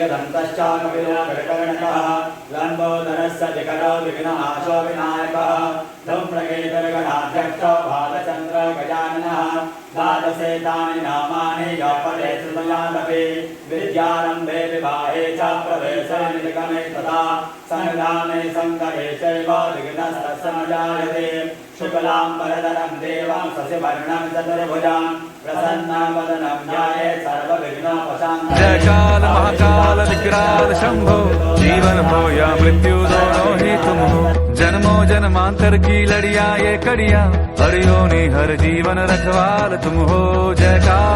एकदन्तश्चाकपिलो गणकर्णकः लम्बोदरस्य विकरो विघ्ननाशो विनायकः धूम्रकेतुर्गणाध्यक्षो भालचन्द्र गजाननः द्वादशेतानि नामानि यपदे श्रुतयादपि विद्यारम्भे विवाहे च प्रवेशे निगमे तथा संग्रामे सङ्कटे चैव विघ्नस्तस्य न जायते शुक्लां वरदरं देवं शशिवर्णं चतुर्भुजां प्रसन्नवदनं ध्यायेत् सर्वविघ्नोपशान्तये। जय काल महाकाल विकराल शंभो जीवन हो या मृत्यु दोनों ही तुम हो। जन्मों जन्मांतर की लड़िया ये कड़िया हरियो नि हर जीवन रखवाल तुम हो। जय काल